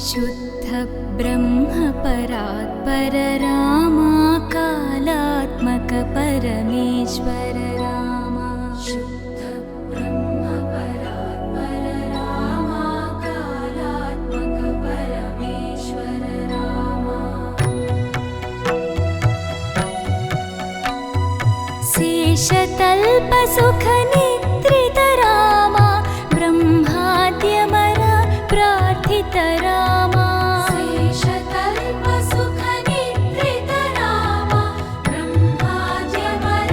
शुद्ध ब्रह्म परात्पर रामा कालात्मक परमेश्वर रामा। शुद्ध ब्रह्म परात्पर रामा कालात्मक परमेश्वर रामा। शेषतल्प सुख निद्रित रामा ब्रह्माद्यमर प्रार्थित रामा। शेषतल्प सुख निद्रित रामा ब्रह्माद्यमर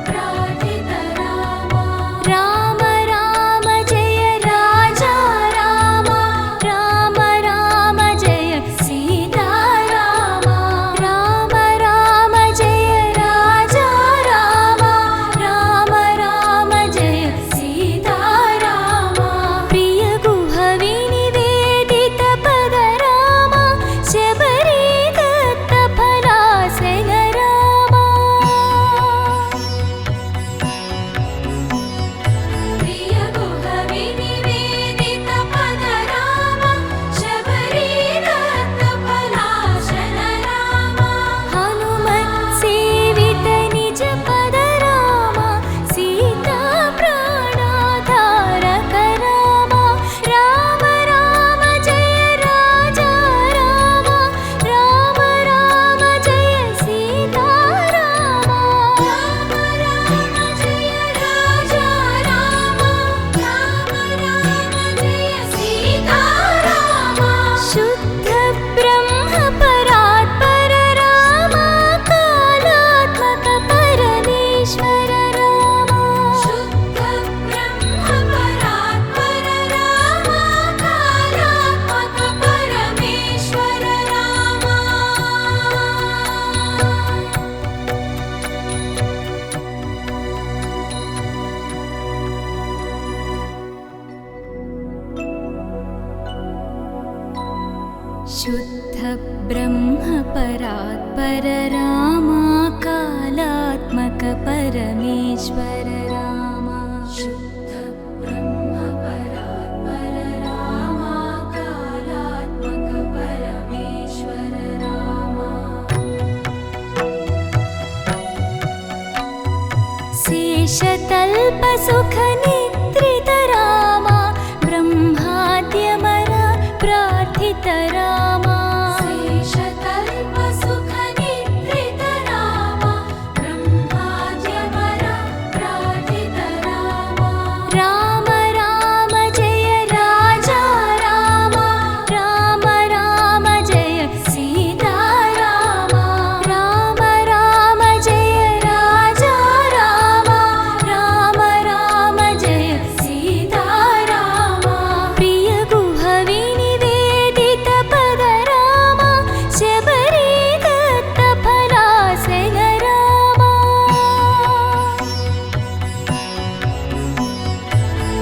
प्रार्थित रामा। राम राम जय राजा रामा, राम राम जय सीता रामा। राम राम जय राजा रामा, राम राम जय सीता रामा। प्रिय गुह विनिवेदित पद रामा, शबरी दत्त फलासन रामा। प्रिय गुह विनिवेदित पद रामा, शबरी दत्त फलासन रामा। हनुमत् सेवित निज पद रामा, सीता प्राणाधारक रामा। राम राम जय राजा रामा, राम राम जय सीता रामा। राम राम जय राजा रामा, राम राम जय सीता रामा। शुद्ध ब्रह्म परात्पर रामा कालात्मक परमेश्वर रामा। शुद्ध ब्रह्म परात्पर रामा कालात्मक परमेश्वर रामा। शुद्ध ब्रह्म परात्पर रामा कालात्मक परमेश्वर रामा। शुद्ध ब्रह्म परात्पर रामा कालात्मक परमेश्वर रामा। शेषतल्प सुख निद्रित रामा ब्रह्माद्यमर प्रार्थित रामा। शेषतल्प सुख निद्रित रामा ब्रह्माद्यमर प्रार्थित रामा। राम राम जय राजा रामा, राम राम जय सीता रामा। राम राम जय राजा रामा, राम राम जय सीता रामा। प्रिय गुह विनिवेदित पद रामा, शबरी दत्त फलासन रामा।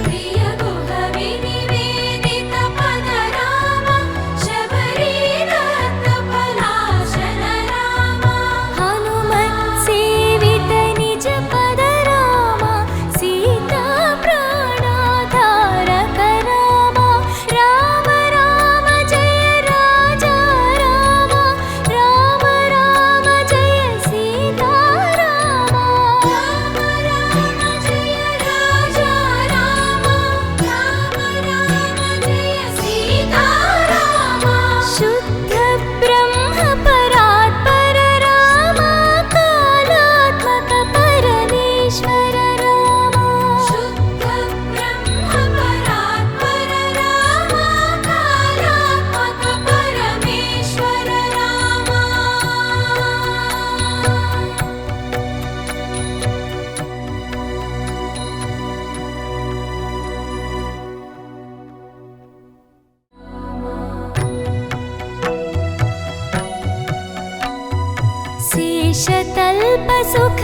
प्रिय गुह विनिवेदित पद रामा, शबरी दत्त फलासन रामा। हनुमत् सेवित निज पद रामा, सीता प्राणाधारक रामा। राम राम जय राजा रामा, राम राम जय सीता रामा। राम राम जय राजा रामा, राम राम जय सीता रामा। शुद्ध ब्रह्म परात्पर रामा कालात्मक परमेश्वर रामा। शुद्ध ब्रह्म परात्पर रामा कालात्मक परमेश्वर रामा। शेषतल्प सुख